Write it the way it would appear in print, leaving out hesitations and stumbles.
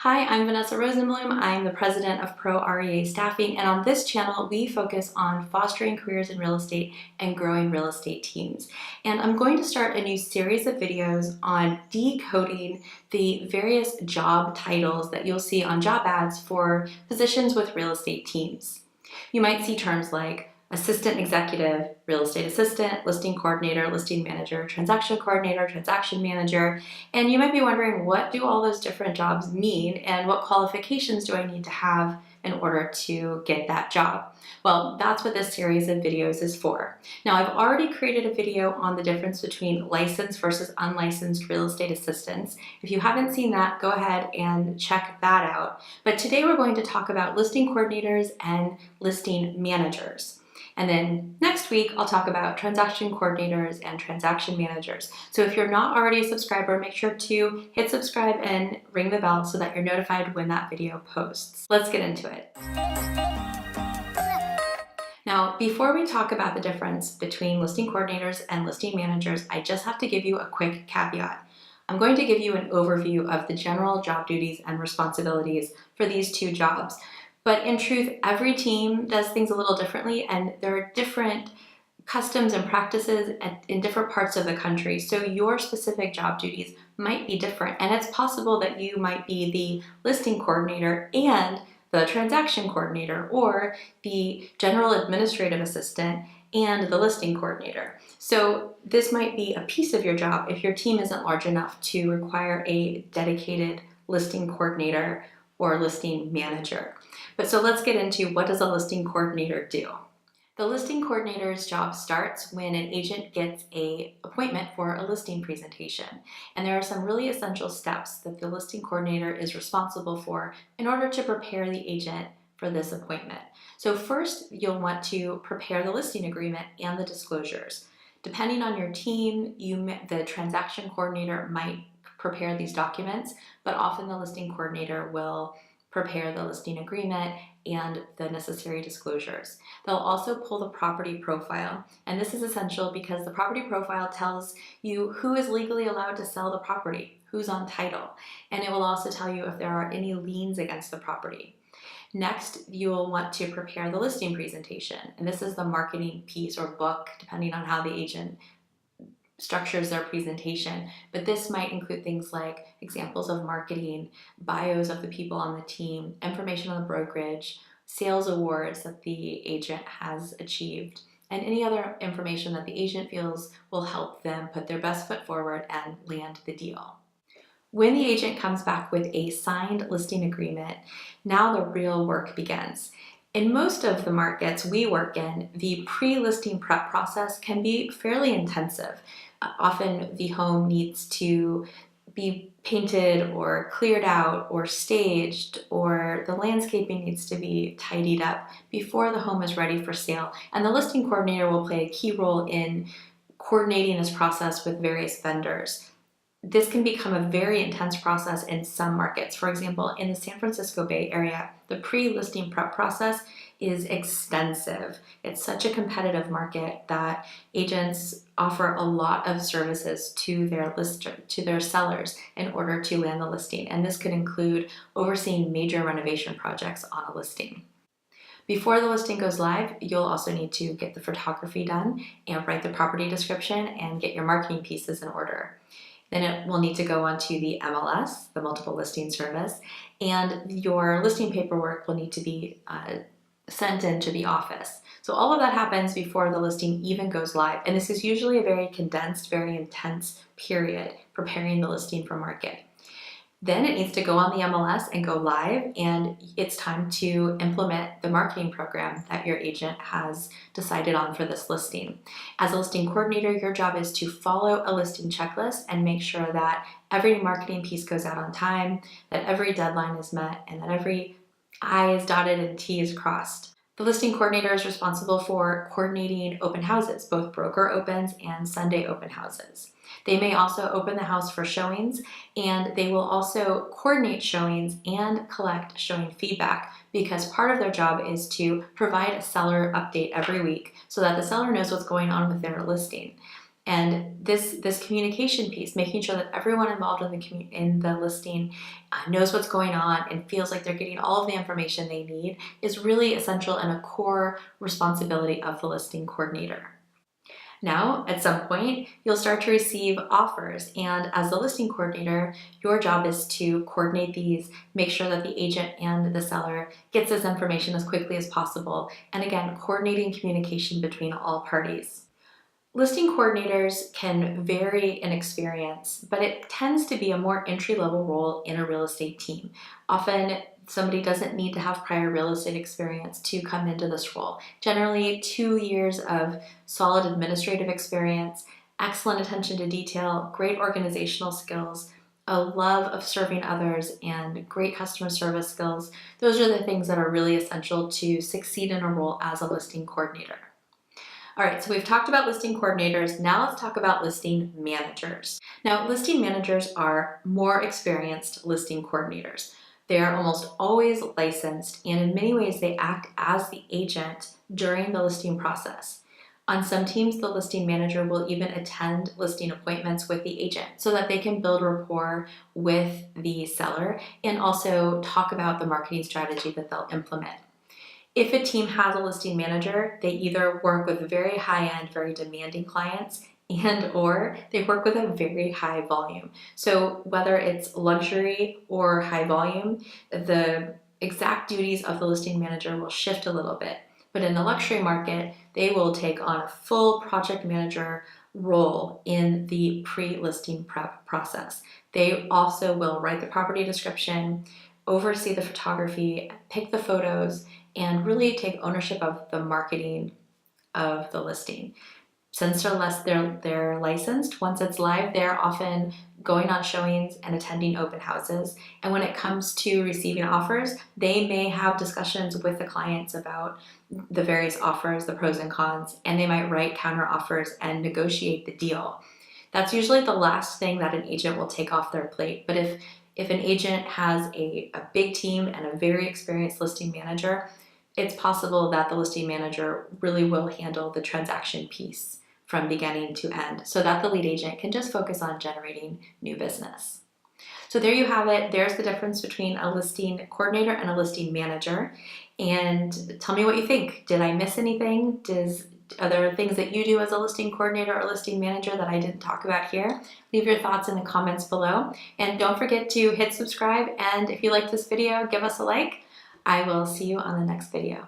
Hi, I'm Vanessa Rosenblum. I'm the president of Pro REA Staffing, and on this channel, we focus on fostering careers in real estate and growing real estate teams. And I'm going to start a new series of videos on decoding the various job titles that you'll see on job ads for positions with real estate teams. You might see terms like assistant executive, real estate assistant, listing coordinator, listing manager, transaction coordinator, transaction manager, and you might be wondering, what do all those different jobs mean and what qualifications do I need to have in order to get that job? Well, that's what this series of videos is for. Now, I've already created a video on the difference between licensed versus unlicensed real estate assistants. If you haven't seen that, go ahead and check that out. But today we're going to talk about listing coordinators and listing managers. And then next week, I'll talk about transaction coordinators and transaction managers. So if you're not already a subscriber, make sure to hit subscribe and ring the bell so that you're notified when that video posts. Let's get into it. Now, before we talk about the difference between listing coordinators and listing managers, I just have to give you a quick caveat. I'm going to give you an overview of the general job duties and responsibilities for these two jobs. But in truth, every team does things a little differently, and there are different customs and practices in different parts of the country. So your specific job duties might be different, and it's possible that you might be the listing coordinator and the transaction coordinator, or the general administrative assistant and the listing coordinator. So this might be a piece of your job if your team isn't large enough to require a dedicated listing coordinator or listing manager. But so let's get into, what does a listing coordinator do? The listing coordinator's job starts when an agent gets an appointment for a listing presentation. And there are some really essential steps that the listing coordinator is responsible for in order to prepare the agent for this appointment. So first, you'll want to prepare the listing agreement and the disclosures. Depending on your team, the transaction coordinator might prepare these documents, but often the listing coordinator will prepare the listing agreement and the necessary disclosures. They'll also pull the property profile, and this is essential because the property profile tells you who is legally allowed to sell the property, who's on title, and it will also tell you if there are any liens against the property. Next, you'll want to prepare the listing presentation, and this is the marketing piece or book, depending on how the agent structures their presentation, but this might include things like examples of marketing, bios of the people on the team, information on the brokerage, sales awards that the agent has achieved, and any other information that the agent feels will help them put their best foot forward and land the deal. When the agent comes back with a signed listing agreement, now the real work begins. In most of the markets we work in, the pre-listing prep process can be fairly intensive. Often the home needs to be painted or cleared out or staged, or the landscaping needs to be tidied up before the home is ready for sale. And the listing coordinator will play a key role in coordinating this process with various vendors. This can become a very intense process in some markets. For example, in the San Francisco Bay Area, the pre-listing prep process is extensive. It's such a competitive market that agents offer a lot of services to their sellers in order to land the listing. And this could include overseeing major renovation projects on a listing. Before the listing goes live, you'll also need to get the photography done and write the property description and get your marketing pieces in order. Then it will need to go onto the MLS, the multiple listing service, and your listing paperwork will need to be sent into the office. So all of that happens before the listing even goes live. And this is usually a very condensed, very intense period preparing the listing for market. Then it needs to go on the MLS and go live, and it's time to implement the marketing program that your agent has decided on for this listing. As a listing coordinator, your job is to follow a listing checklist and make sure that every marketing piece goes out on time, that every deadline is met, and that every I is dotted and T is crossed. The listing coordinator is responsible for coordinating open houses, both broker opens and Sunday open houses. They may also open the house for showings, and they will also coordinate showings and collect showing feedback, because part of their job is to provide a seller update every week so that the seller knows what's going on with their listing. And this communication piece, making sure that everyone involved in the listing knows what's going on and feels like they're getting all of the information they need, is really essential and a core responsibility of the listing coordinator. Now, at some point, you'll start to receive offers, and as the listing coordinator, your job is to coordinate these, make sure that the agent and the seller gets this information as quickly as possible, and again, coordinating communication between all parties. Listing coordinators can vary in experience, but it tends to be a more entry-level role in a real estate team. Often, somebody doesn't need to have prior real estate experience to come into this role. Generally, 2 years of solid administrative experience, excellent attention to detail, great organizational skills, a love of serving others, and great customer service skills. Those are the things that are really essential to succeed in a role as a listing coordinator. All right, so we've talked about listing coordinators. Now let's talk about listing managers. Now, listing managers are more experienced listing coordinators. They are almost always licensed, and in many ways, they act as the agent during the listing process. On some teams, the listing manager will even attend listing appointments with the agent so that they can build rapport with the seller and also talk about the marketing strategy that they'll implement. If a team has a listing manager, they either work with very high-end, very demanding clients or they work with a very high volume. So whether it's luxury or high volume, the exact duties of the listing manager will shift a little bit. But in the luxury market, they will take on a full project manager role in the pre-listing prep process. They also will write the property description, oversee the photography, pick the photos, and really take ownership of the marketing of the listing. Since they're licensed, once it's live, they're often going on showings and attending open houses. And when it comes to receiving offers, they may have discussions with the clients about the various offers, the pros and cons, and they might write counter offers and negotiate the deal. That's usually the last thing that an agent will take off their plate. But if an agent has a big team and a very experienced listing manager, it's possible that the listing manager really will handle the transaction piece from beginning to end so that the lead agent can just focus on generating new business. So there you have it. There's the difference between a listing coordinator and a listing manager. And tell me what you think. Did I miss anything? Are there things that you do as a listing coordinator or listing manager that I didn't talk about here? Leave your thoughts in the comments below. And don't forget to hit subscribe. And if you like this video, give us a like. I will see you on the next video.